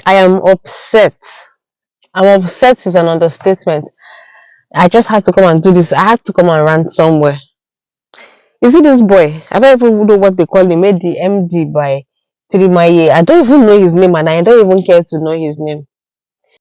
I am upset. I'm upset is an understatement. I just had to come and do this. I had to come and rant somewhere. You see this boy? I don't even know what they call him. Made the MD by Tirimaye. I don't even know his name, and I don't even care to know his name.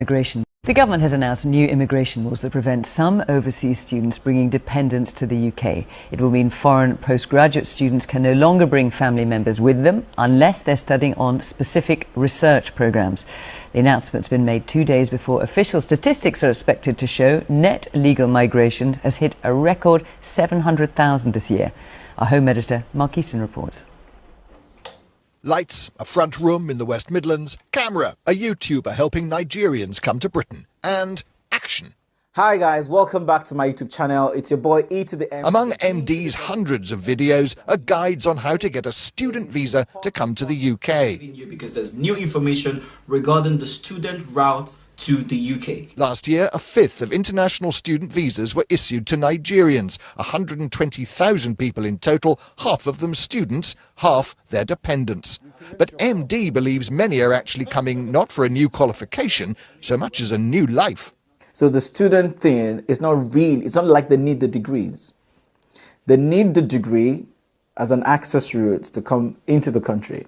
Immigration. The government has announced new immigration laws that prevent some overseas students bringing dependents to the UK. It will mean foreign postgraduate students can no longer bring family members with them unless they're studying on specific research programs. The announcement's been made 2 days before official statistics are expected to show net legal migration has hit a record 700,000 this year. Our Home Editor, Mark Easton, reports. Lights, a front room in the West Midlands, camera, a YouTuber helping Nigerians come to Britain, and action. Hi guys, welcome back to my YouTube channel. It's your boy E to the M. Among MD's hundreds of videos are guides on how to get a student visa to come to the UK. Because there's new information regarding the student route to the UK. Last year, a fifth of international student visas were issued to Nigerians, 120,000 people in total, half of them students, half their dependents. But MD believes many are actually coming not for a new qualification, so much as a new life. So the student thing is not real. It's not like they need the degrees. They need the degree as an access route to come into the country.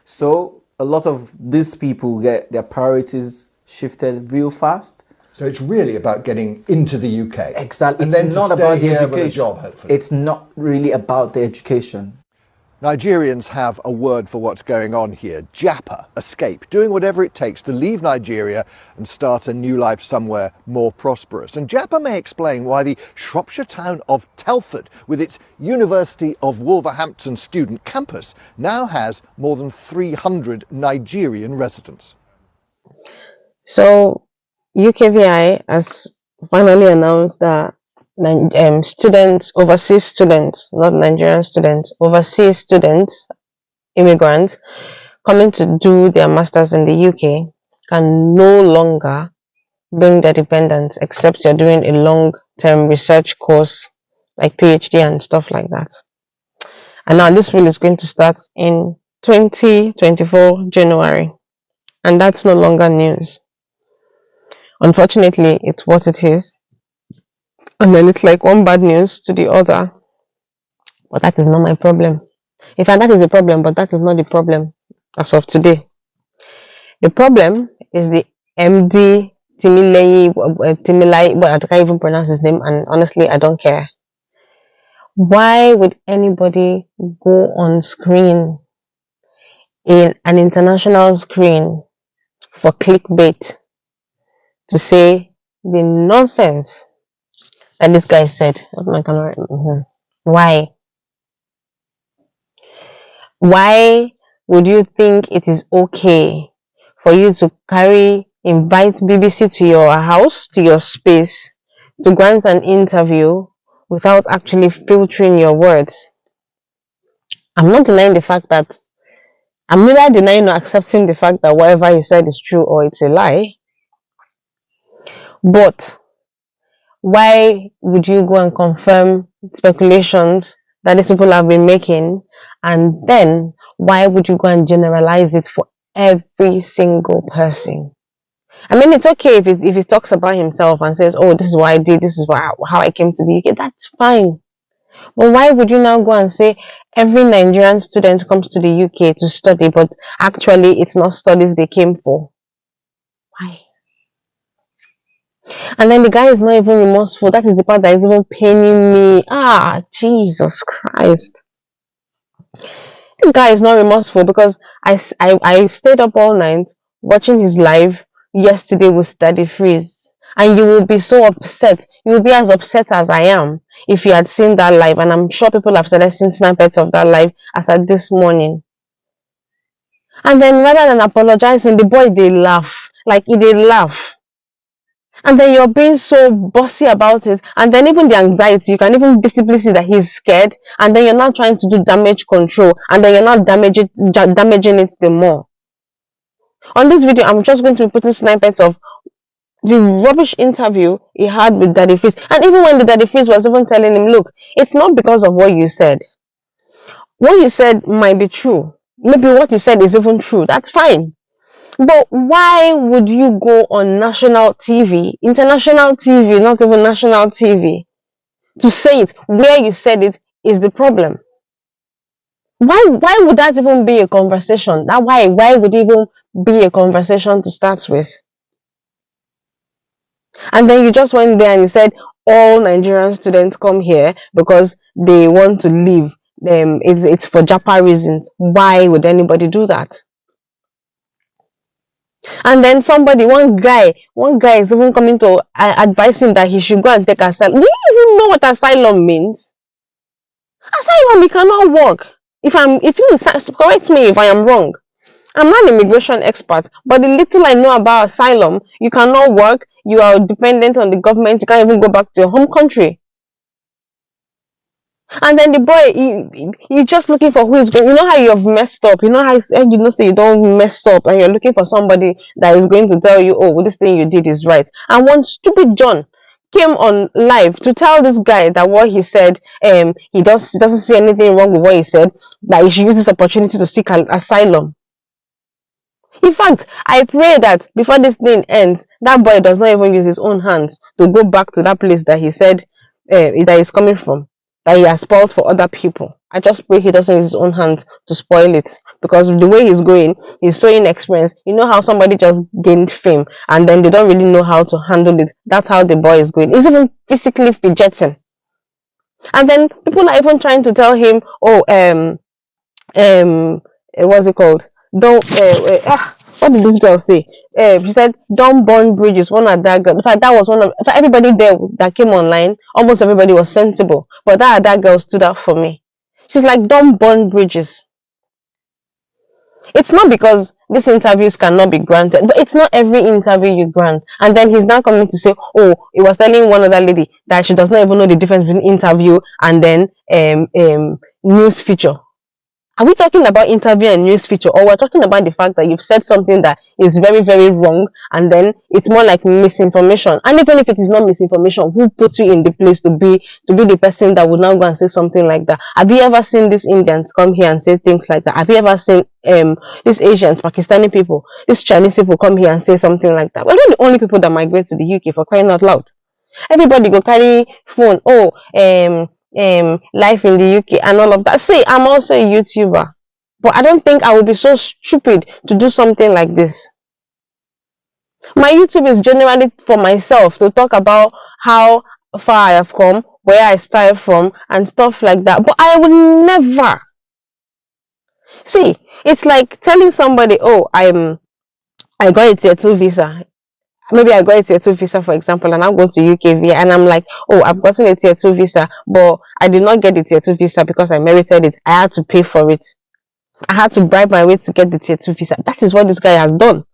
So a lot of these people get their priorities shifted real fast. So it's really about getting into the UK. Exactly. And it's then not to stay about the here education. with a job, hopefully. It's not really about the education. Nigerians have a word for what's going on here. Japa, escape, doing whatever it takes to leave Nigeria and start a new life somewhere more prosperous. And Japa may explain why the Shropshire town of Telford, with its University of Wolverhampton student campus, now has more than 300 Nigerian residents. So, UKVI has finally announced that overseas students, not Nigerian students, overseas students, immigrants, coming to do their masters in the UK can no longer bring their dependents except you're doing a long-term research course like PhD and stuff like that. And now this rule is going to start in 2024 January, and that's no longer news. Unfortunately, it's what it is. And then it's like one bad news to the other. But that is not my problem. In fact, that is the problem, but that is not the problem as of today. The problem is the MD Timilai, but I can't even pronounce his name, and honestly, I don't care. Why would anybody go on screen, in an international screen, for clickbait to say the nonsense that this guy said? My camera. Why? Why would you think it is okay for you to invite BBC to your house, to your space, to grant an interview without actually filtering your words? I'm not denying the fact that, I'm neither denying nor accepting the fact that whatever he said is true or it's a lie. But why would you go and confirm speculations that these people have been making, and then why would you go and generalize it for every single person? I mean, it's okay if he talks about himself and says, oh, this is what I did, this is how I came to the UK, that's fine. But why would you now go and say every Nigerian student comes to the UK to study, but actually it's not studies they came for? Why? And then the guy is not even remorseful. That is the part that is even paining me. Jesus Christ. This guy is not remorseful, because I stayed up all night watching his live yesterday with Daddy Freeze. And you will be so upset. You will be as upset as I am if you had seen that live. And I'm sure people have started seeing snippets of that live as at this morning. And then rather than apologizing, the boy, they laugh. Like, they laugh. And then you're being so bossy about it. And then even the anxiety, you can even visibly see that he's scared. And then you're not trying to do damage control. And then you're not damaging it the more. On this video, I'm just going to be putting snippets of the rubbish interview he had with Daddy Freeze. And even when the Daddy Freeze was even telling him, look, it's not because of what you said. What you said might be true. Maybe what you said is even true. That's fine. But why would you go on national TV, international TV, not even national TV, to say it? Where you said it is the problem. Why would that even be a conversation? Why would it even be a conversation to start with? And then you just went there and you said all Nigerian students come here because they want to leave. It's for Japa reasons. Why would anybody do that? And then one guy is even coming to advise him that he should go and take asylum. Do you even know what asylum means? Asylum, you cannot work. If you correct me if I am wrong. I'm not an immigration expert, but the little I know about asylum, you cannot work, you are dependent on the government, you can't even go back to your home country. And then the boy, he's just looking for who is going. You know how you have messed up. You know how you know say you don't mess up, and you're looking for somebody that is going to tell you, oh, well, this thing you did is right. And one stupid John came on live to tell this guy that what he said, he doesn't see anything wrong with what he said. That he should use this opportunity to seek asylum. In fact, I pray that before this thing ends, that boy does not even use his own hands to go back to that place that he said that he's coming from, that he has spoiled for other people. I just pray he doesn't use his own hands to spoil it, because the way he's going, he's so inexperienced. You know how somebody just gained fame and then they don't really know how to handle it. That's how the boy is going. He's even physically fidgeting. And then people are even trying to tell him, oh, what's it called? Don't what did this girl say? She said, "Don't burn bridges." One of that girl. In fact, that was one of. In fact, everybody there that came online, almost everybody was sensible, but that girl stood up for me. She's like, "Don't burn bridges." It's not because these interviews cannot be granted, but it's not every interview you grant. And then he's now coming to say, "Oh, he was telling one other lady that she does not even know the difference between interview and then news feature." Are we talking about interview and news feature, or we're talking about the fact that you've said something that is very, very wrong, and then it's more like misinformation? And even if it is not misinformation, who puts you in the place to be the person that would now go and say something like that? Have you ever seen these Indians come here and say things like that? Have you ever seen these Asians, Pakistani people, these Chinese people come here and say something like that? We're not the only people that migrate to the UK, for crying out loud. Everybody go carry phone. Oh, life in the UK and all of that. See, I'm also a YouTuber, but I don't think I would be so stupid to do something like this. My YouTube is generally for myself, to talk about how far I have come, where I started from, and stuff like that. But I would never. See, it's like telling somebody, oh, I got a tier 2 visa. Maybe I got a tier 2 visa, for example, and I'm going to UK via, and I'm like, oh, I've gotten a tier 2 visa, but I did not get the tier 2 visa because I merited it. I had to pay for it. I had to bribe my way to get the tier 2 visa. That is what this guy has done.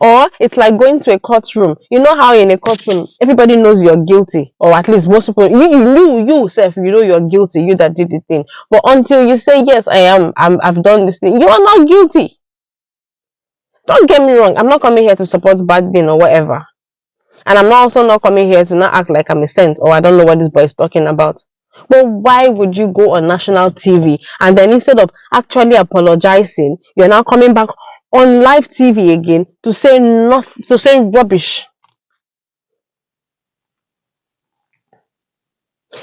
Or it's like going to a courtroom. You know how in a courtroom, everybody knows you're guilty, or at least most people, you self, you know you're guilty, you that did the thing. But until you say, yes, I've done this thing, you are not guilty. Don't get me wrong, I'm not coming here to support bad thing or whatever. And I'm also not coming here to not act like I'm a saint or I don't know what this boy is talking about. But why would you go on national TV and then instead of actually apologizing, you're now coming back on live TV again to say nothing, to say rubbish?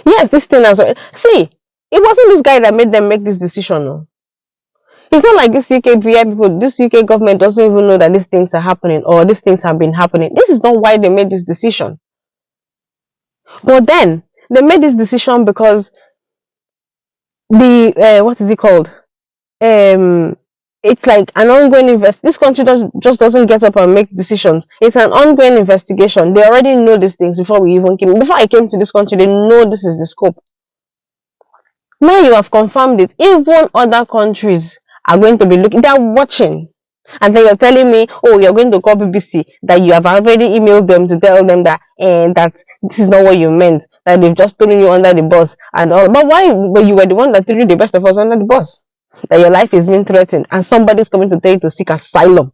Yes, this thing as well. See, it wasn't this guy that made them make this decision. No. It's not like this UK VI people, this UK government doesn't even know that these things are happening or these things have been happening. This is not why they made this decision. But then they made this decision because the what is it called? It's like an ongoing This country just doesn't get up and make decisions. It's an ongoing investigation. They already know these things before we even came. Before I came to this country, they know this is the scope. Now you have confirmed it. Even other countries are going to be looking. They are watching. And then you're telling me, oh, you're going to call BBC, that you have already emailed them to tell them that that this is not what you meant, that they've just thrown you under the bus and all. But why? But you were the one that threw the best of us under the bus. That your life is being threatened and somebody's coming to tell you to seek asylum.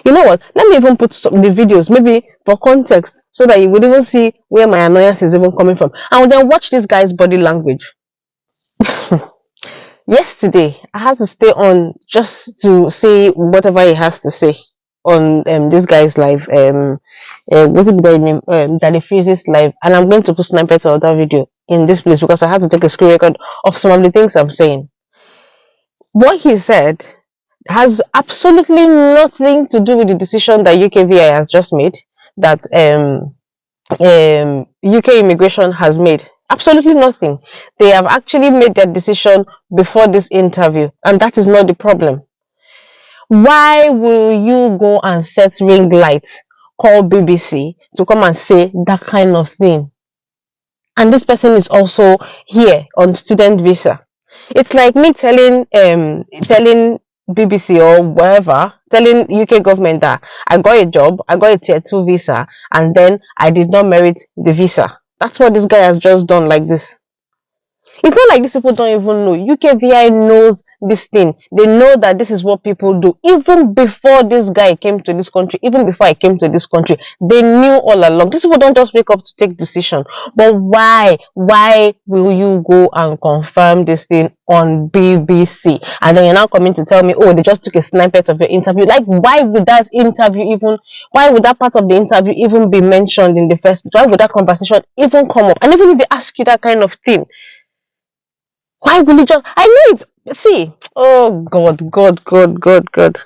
You know what? Let me even put the videos, maybe for context, so that you would even see where my annoyance is even coming from. And then watch this guy's body language. Yesterday, I had to stay on just to see whatever he has to say on this guy's live. What is the name? Danny Freeze's live, and I'm going to put snippets of that video in this place because I had to take a screen record of some of the things I'm saying. What he said has absolutely nothing to do with the decision that UKVI has just made. That UK immigration has made. Absolutely nothing. They have actually made their decision before this interview, and that is not the problem. Why will you go and set ring lights, call BBC to come and say that kind of thing? And this person is also here on student visa. It's like me telling BBC or wherever, telling UK government that I got a job, I got a tier 2 visa, and then I did not merit the visa. That's what this guy has just done like this. It's not like these people don't even know. UKVI knows this thing. They know that this is what people do. Even before this guy came to this country, even before I came to this country, they knew all along. These people don't just wake up to take decision. But why? Why will you go and confirm this thing on BBC? And then you're now coming to tell me, oh, they just took a snippet of your interview. Like, why would that part of the interview even be mentioned in the first place? Why would that conversation even come up? And even if they ask you that kind of thing, why will it just? I know it. See, oh God, God, God, God, God.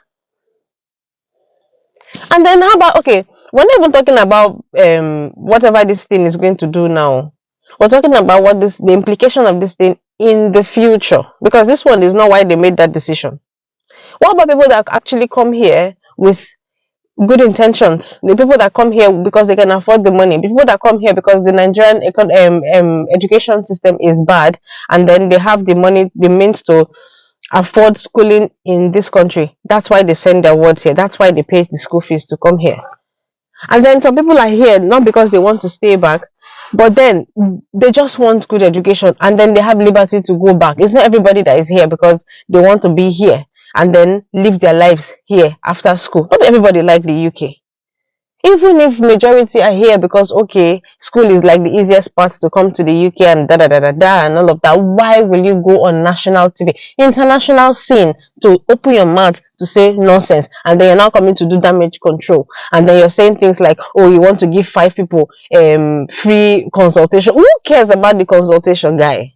And then how about, okay? We're not even talking about whatever this thing is going to do now. We're talking about the implication of this thing in the future, because this one is not why they made that decision. What about people that actually come here with good intentions? The people that come here because they can afford the money, the people that come here because the Nigerian education system is bad, and then they have the money, the means to afford schooling in this country. That's why they send their words here. That's why they pay the school fees to come here. And then some people are here not because they want to stay back, but then they just want good education, and then they have liberty to go back. It's not everybody that is here because they want to be here and then live their lives here after school. Not everybody like the UK. Even if majority are here because, okay, school is like the easiest part to come to the UK and da da da da da and all of that, why will you go on national TV, international scene, to open your mouth to say nonsense, and then you're now coming to do damage control, and then you're saying things like, oh, you want to give 5 people free consultation? Who cares about the consultation, guy?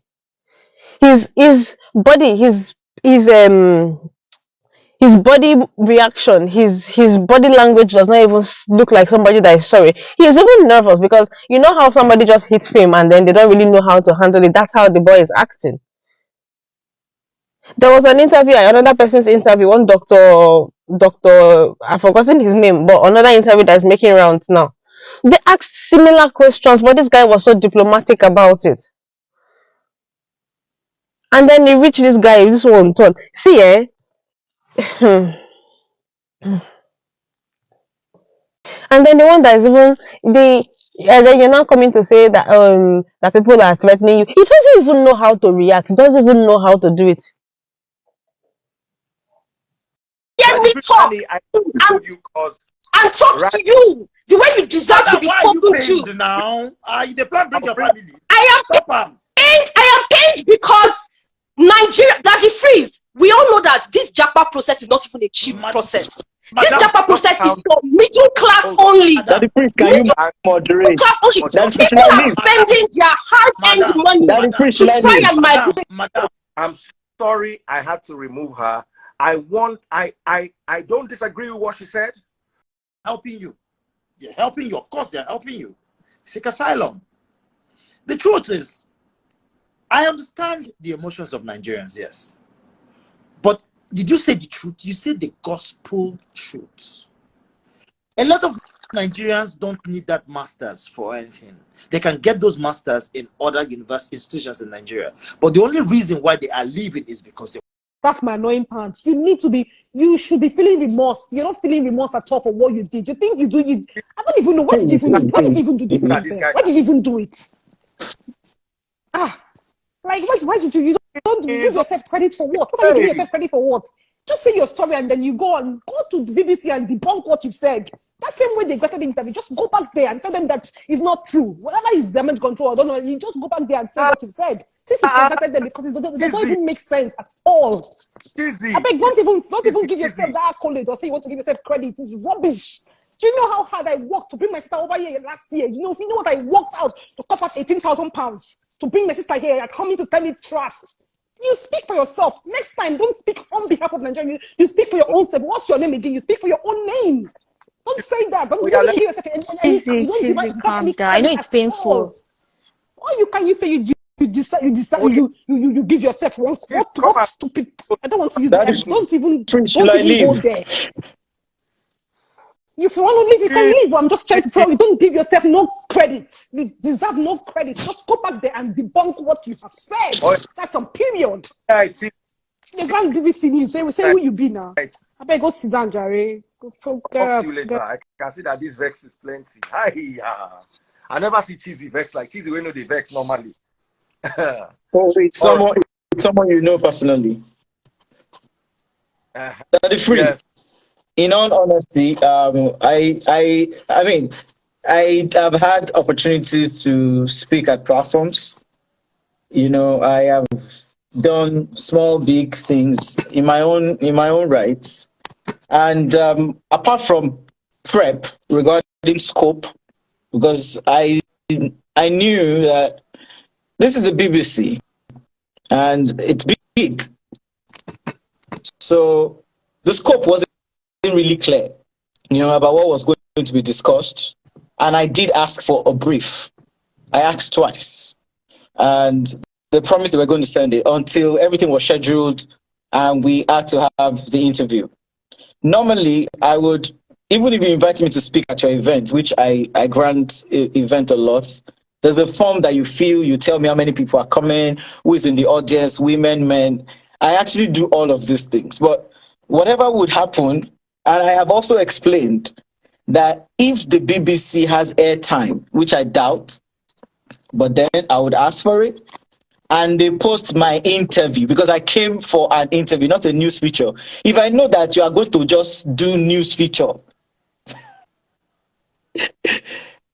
His body, his body reaction, his body language does not even look like somebody that is sorry. He's even nervous because you know how somebody just hits fame and then they don't really know how to handle it. That's how the boy is acting. There was an interview, another person's interview, one doctor, I've forgotten his name, but another interview that's making rounds now. They asked similar questions, but this guy was so diplomatic about it. And then they reached this guy, this one turn. See, and then the one that is even and then you're now coming to say that that people are threatening you. He doesn't even know how to react. He doesn't even know how to do it. Hear me talk and talk to you the way you deserve to be spoken to. Now, the plan bring your family. I am pained because Nigeria, Daddy Freeze. We all know that this JAPA process is not even a cheap process. This JAPA process is for middle class only. Daddy Freeze, can you moderate? People are spending their hard-earned money to try and migrate. Madam, I'm sorry, I had to remove her. I don't disagree with what she said. helping you. They're helping you. Of course, they're helping you. Seek asylum. The truth is, I understand the emotions of Nigerians, yes. But did you say the truth? You said the gospel truth. A lot of Nigerians don't need that masters for anything. They can get those masters in other university institutions in Nigeria. But the only reason why they are leaving is because they... That's my annoying part. You should be feeling remorse. You're not feeling remorse at all for what you did. You think you do, I don't even know. Why did you even do? Why did you even do this? Why did you even do it? Like, why did you don't give yourself credit for what? Why are you giving yourself credit for what? Just say your story and then you go to the BBC and debunk what you've said. That same way they got the interview, just go back there and tell them that it's not true. Whatever is damage control, I don't know. You just go back there and say what you said. Since you contacted them, because it doesn't even make sense at all. I beg, don't even give yourself that accolade or say you want to give yourself credit. It's rubbish. Do you know how hard I worked to bring my sister over here last year? You know what I worked out to cover 18,000 pounds to bring my sister here and coming to tell me it's trash. You speak for yourself. Next time, don't speak on behalf of Nigeria. You speak for your own self. What's your name again? You speak for your own name. Don't say that. Don't give yourself Cheesy, calm down. I know it's painful. Or can you say you decide you give yourself one what stupid. I don't want to use that. Don't even go there. If you want to leave, you can leave. I'm just trying to tell you, don't give yourself no credit. You deserve no credit. Just go back there and debunk what you have said. That's a period. You can't do this in you. Say who you be now. I better go sit down, Jerry. Go Talk to you later. I can see that this vex is plenty. I never see Cheesy vex like Cheesy. We know the vex normally. It's someone you know personally. The free. Yes. In all honesty, I mean, I have had opportunities to speak at platforms. You know, I have done small, big things in my own rights. And apart from prep regarding scope, because I knew that this is the BBC and it's big. So the scope wasn't really clear, you know, about what was going to be discussed. And I did ask for a brief. I asked twice. And they promised they were going to send it until everything was scheduled and we had to have the interview. Normally, I would, even if you invite me to speak at your event, which I grant event a lot, there's a form that you fill, you tell me how many people are coming, who is in the audience, women, men. I actually do all of these things. But whatever would happen, and I have also explained that if the BBC has airtime, which I doubt, but then I would ask for it, and they post my interview, because I came for an interview, not a news feature. If I know that you are going to just do news feature,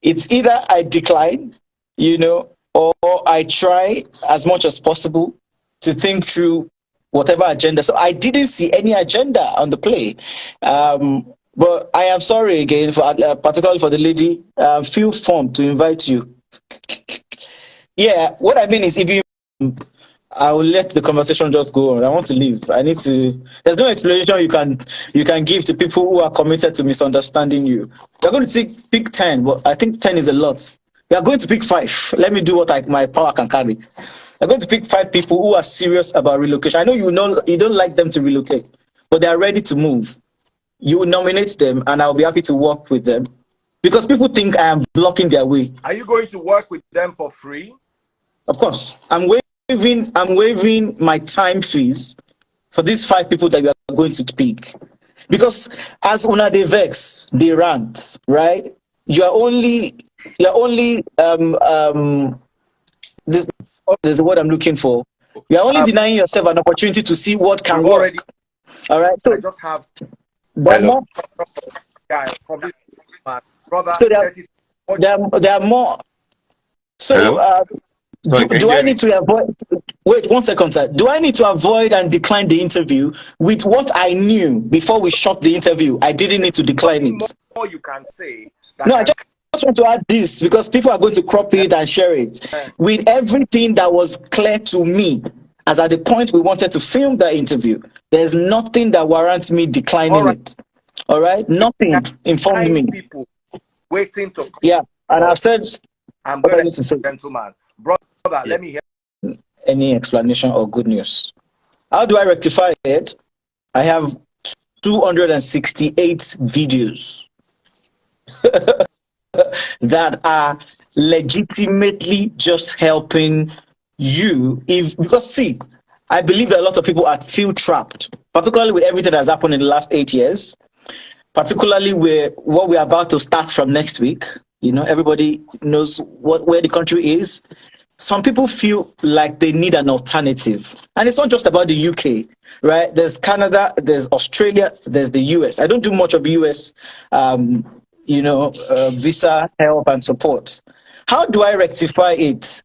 it's either I decline, you know, or I try as much as possible to think through whatever agenda. So I didn't see any agenda on the play. But I am sorry again, for particularly for the lady. Feel formed to invite you. Yeah, what I mean is, if you, I will let the conversation just go on. I want to leave. I need to. There's no explanation you can give to people who are committed to misunderstanding you. You're going to pick 10, but I think 10 is a lot. You are going to pick 5. Let me do what my power can carry. You're going to pick 5 people who are serious about relocation. I know you don't like them to relocate, but they are ready to move. You will nominate them, and I'll be happy to work with them, because people think I am blocking their way. Are you going to work with them for free? Of course, I'm waiving my time fees for these 5 people that you are going to pick, because as una they vex, they rant, right? You're only there's the word I'm looking for. You're only denying yourself an opportunity to see what can work. All right, so I just have more. So there are more. So do I need to avoid? Wait 1 second, sir. Do I need to avoid and decline the interview with what I knew before we shot the interview? I didn't need to decline it. More you can say. No, I just want to add this, because people are going to crop it and share it. With everything that was clear to me, as at the point we wanted to film that interview, there's nothing that warrants me declining it. All right? Nothing informed me. People waiting to. Yeah, and I've said. I'm going to say, gentleman, brother, let me hear any explanation or good news. How do I rectify it? I have 268 videos that are legitimately just helping you. Because see, I believe that a lot of people feel trapped, particularly with everything that's happened in the last 8 years, particularly with what we're about to start from next week. You know, everybody knows where the country is. Some people feel like they need an alternative. And it's not just about the UK, right? There's Canada, there's Australia, there's the US. I don't do much of US visa help and support. How do I rectify it?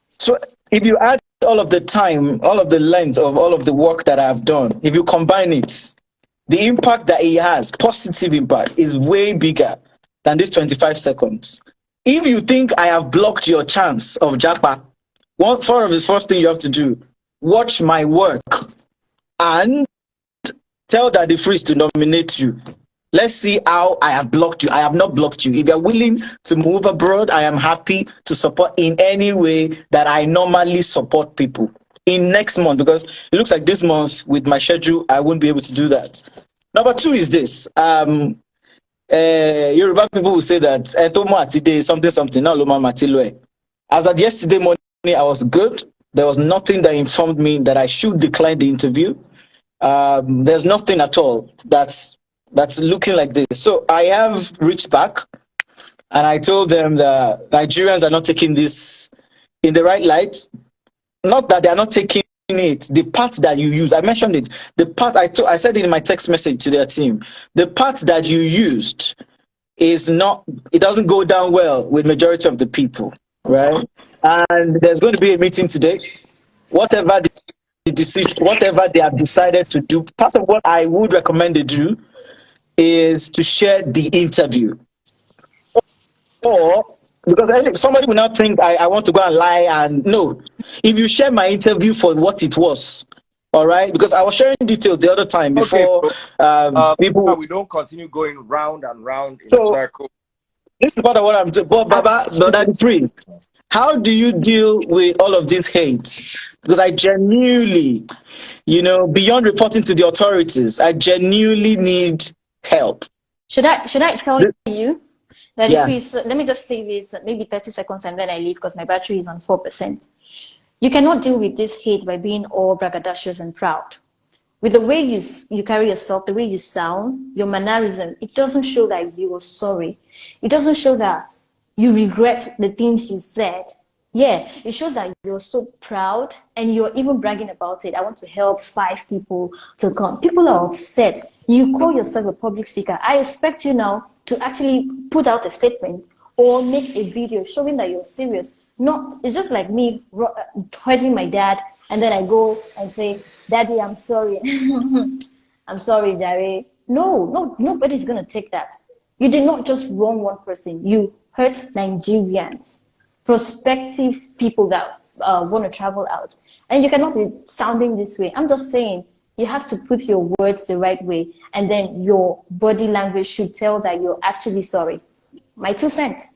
So if you add all of the time, all of the length of all of the work that I've done, if you combine it, the impact that it has, positive impact, is way bigger than this 25 seconds. If you think I have blocked your chance of Japa, one of the first thing you have to do, watch my work and tell that the freeze to nominate you. Let's see how I have blocked you. I have not blocked you. If you're willing to move abroad, I am happy to support in any way that I normally support people. In next month, because it looks like this month with my schedule, I won't be able to do that. Number two is this. Yoruba people will say that something. As of yesterday morning, I was good. There was nothing that informed me that I should decline the interview. There's nothing at all that's looking like this. So I have reached back and I told them that Nigerians are not taking this in the right light. Not that they are not taking it, the part that you use, I mentioned it, the part I said it in my text message to their team, the part that you used is not, it doesn't go down well with majority of the people, right? And there's going to be a meeting today. Whatever the decision, whatever they have decided to do, part of what I would recommend they do is to share the interview. Or, because somebody will now think I want to go and lie, and no. If you share my interview for what it was, all right? Because I was sharing details the other time before people... We don't continue going round and round in So, a circle. this is what I'm doing. But Baba, freeze. How do you deal with all of these hate? Because I genuinely, beyond reporting to the authorities, I genuinely need help. Should I tell you that Yeah. let me just say this, maybe 30 seconds and then I leave because my battery is on 4%. You cannot deal with this hate by being all braggadocious and proud. With the way you carry yourself, the way you sound, your mannerism, it doesn't show that you are sorry. It doesn't show that you regret the things you said. Yeah, it shows that you're so proud and you're even bragging about it. I want to help 5 people to come. People are upset. You call yourself a public speaker. I expect you now to actually put out a statement or make a video showing that you're serious. It's just like me hurting my dad and then I go and say, Daddy, I'm sorry. I'm sorry, Daddy. No, nobody's going to take that. You did not just wrong one person. You hurt Nigerians, prospective people that want to travel out. And you cannot be sounding this way. I'm just saying, you have to put your words the right way. And then your body language should tell that you're actually sorry. My 2 cents.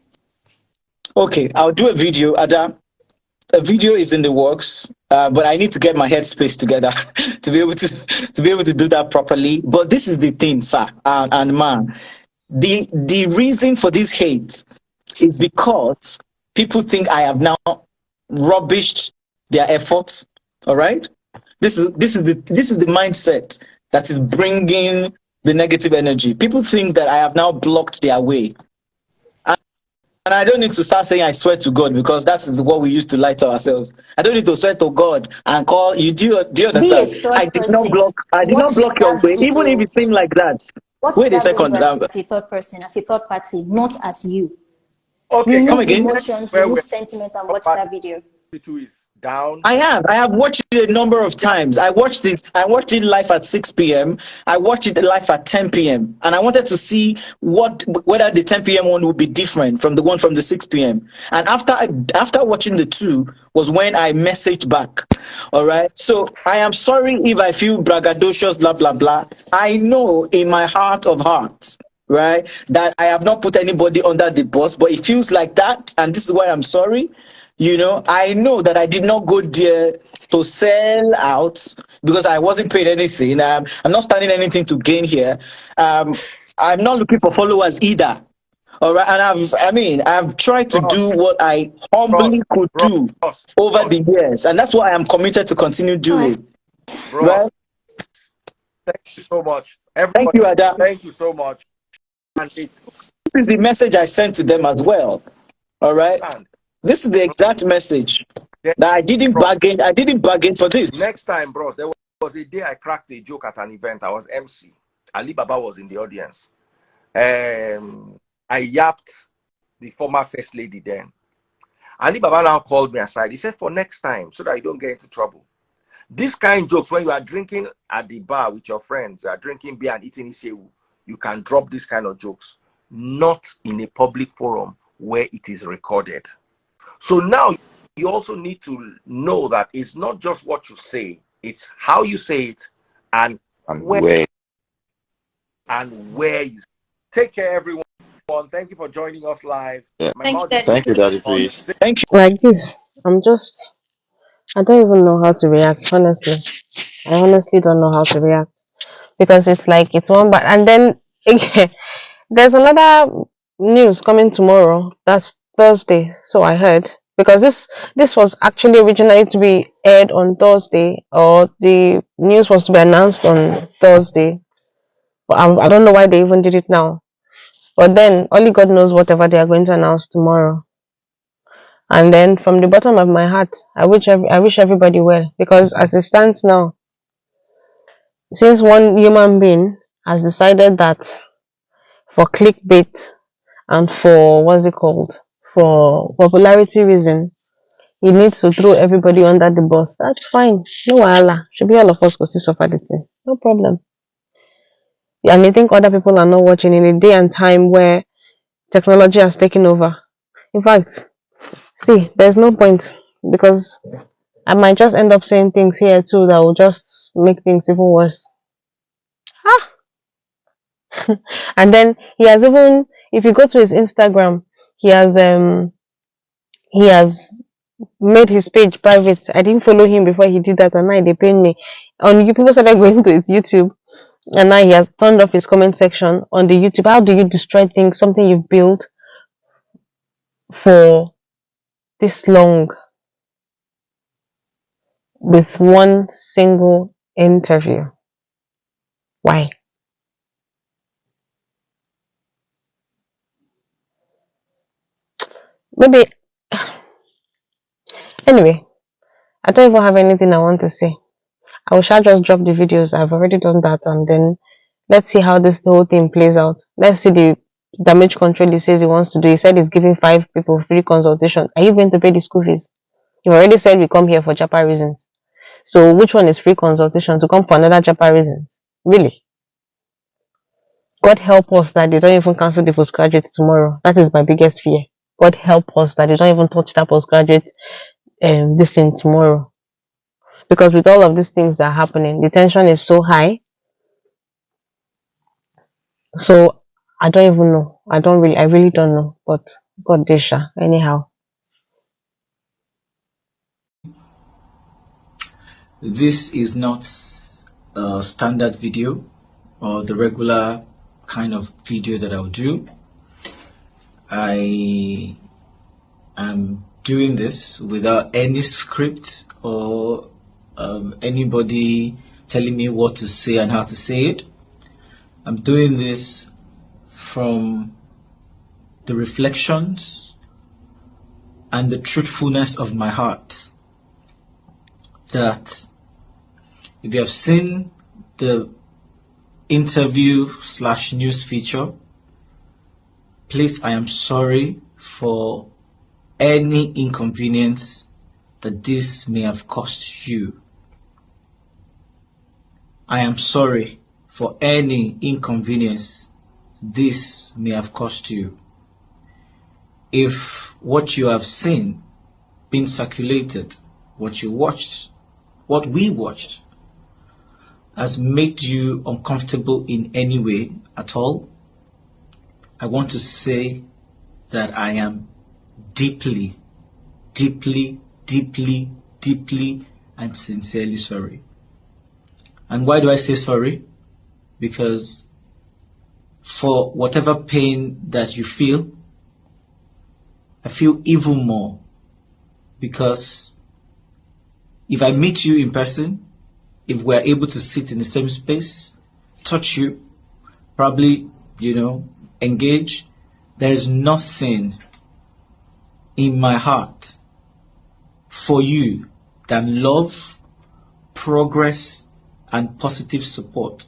Okay, I'll do a video, Ada. A video is in the works, but I need to get my headspace together to be able to do that properly. But this is the thing, sir and man. The reason for this hate is because people think I have now rubbished their efforts. All right, this is the mindset that is bringing the negative energy. People think that I have now blocked their way. And I don't need to start saying I swear to God, because that is what we used to lie to ourselves. I don't need to swear to God and call you. Do you understand? I did not block your way, even if it seemed like that. Wait a second. As a third person, as a third party, not as you. Okay, remove come again. Emotions, remove sentiment, and watch that video. Is down. I have watched it a number of times. I watched it live at 6 p.m. I watched it live at 10 p.m. and I wanted to see whether the 10 p.m. one would be different from the one from the 6 p.m. And after watching the two was when I messaged back. All right. So I am sorry if I feel braggadocious, blah blah blah. I know in my heart of hearts, right, that I have not put anybody under the bus, but it feels like that, and this is why I'm sorry. I know that I did not go there to sell out because I wasn't paid anything. I'm not standing anything to gain here. I'm not looking for followers either. All right, and I've tried to do what I humbly could do over the years, and that's what I am committed to continue doing. Right? Thank you so much. Everybody, thank you, Ada. Thank you so much. And this is the message I sent to them as well. All right. This is the exact message that I didn't bargain. I didn't bargain for this. Next time, bros, there was a day I cracked a joke at an event. I was MC. Ali Baba was in the audience. I yapped the former first lady then. Ali Baba now called me aside. He said, for next time, so that you don't get into trouble. This kind of jokes, when you are drinking at the bar with your friends, you are drinking beer and eating isewu, you can drop this kind of jokes, not in a public forum where it is recorded. So now you also need to know that it's not just what you say, it's how you say it and where you take care, everyone. Thank you for joining us live. Yeah. Thank you, Daddy Freeze. Thank you. Like this, I don't even know how to react, honestly. I honestly don't know how to react because it's like it's one, but and then again, there's another news coming tomorrow. That's Thursday, so I heard because this was actually originally to be aired on Thursday, or the news was to be announced on Thursday. But I don't know why they even did it now. But then only God knows whatever they are going to announce tomorrow. And then from the bottom of my heart, I wish everybody well, because as it stands now, since one human being has decided that for clickbait and for what's it called, for popularity reason, he needs to throw everybody under the bus. That's fine. No wahala. Should be all of us go still suffer the thing. No problem. And I think other people are not watching in a day and time where technology has taken over. In fact, see, there's no point, because I might just end up saying things here too that will just make things even worse. And then he has even, if you go to his Instagram, he has made his page private. I didn't follow him before he did that, and now they pain me. On you people started going to his YouTube, and now he has turned off his comment section on the YouTube. How do you destroy things, something you've built for this long, with one single interview? Why? Maybe anyway, I don't even have anything I want to say. I will shall just drop the videos. I've already done that, and then let's see how this whole thing plays out. Let's see the damage control he says he wants to do. He said he's giving 5 people free consultation. Are you going to pay the school fees? You already said we come here for Japa reasons. So which one is free consultation? To come for another Japa reasons? Really? God help us that they don't even cancel the postgraduate tomorrow. That is my biggest fear. God help us that they don't even touch that postgraduate this thing tomorrow. Because with all of these things that are happening, the tension is so high. So I don't even know. I really don't know. But God Desha, anyhow. This is not a standard video or the regular kind of video that I'll do. I am doing this without any script or anybody telling me what to say and how to say it. I'm doing this from the reflections and the truthfulness of my heart. That if you have seen the interview/news feature, please, I am sorry for any inconvenience that this may have cost you. I am sorry for any inconvenience this may have cost you. If what you have seen, been circulated, what you watched, what we watched, has made you uncomfortable in any way at all, I want to say that I am deeply, deeply, deeply, deeply, and sincerely sorry. And why do I say sorry? Because for whatever pain that you feel, I feel even more. Because if I meet you in person, if we're able to sit in the same space, touch you, probably, engage, there is nothing in my heart for you than love, progress, and positive support.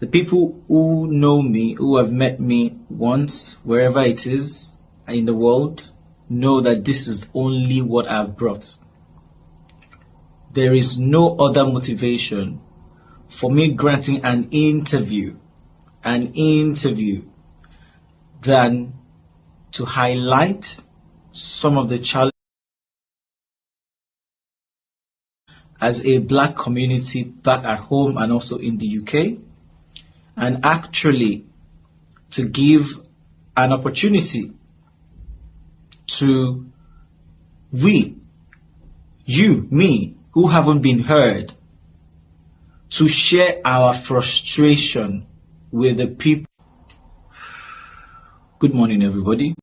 The people who know me, who have met me once, wherever it is in the world, know that this is only what I've brought. There is no other motivation for me granting an interview than to highlight some of the challenges as a black community back at home and also in the UK, and actually to give an opportunity to me, who haven't been heard, to share our frustration with the people. Good morning, everybody.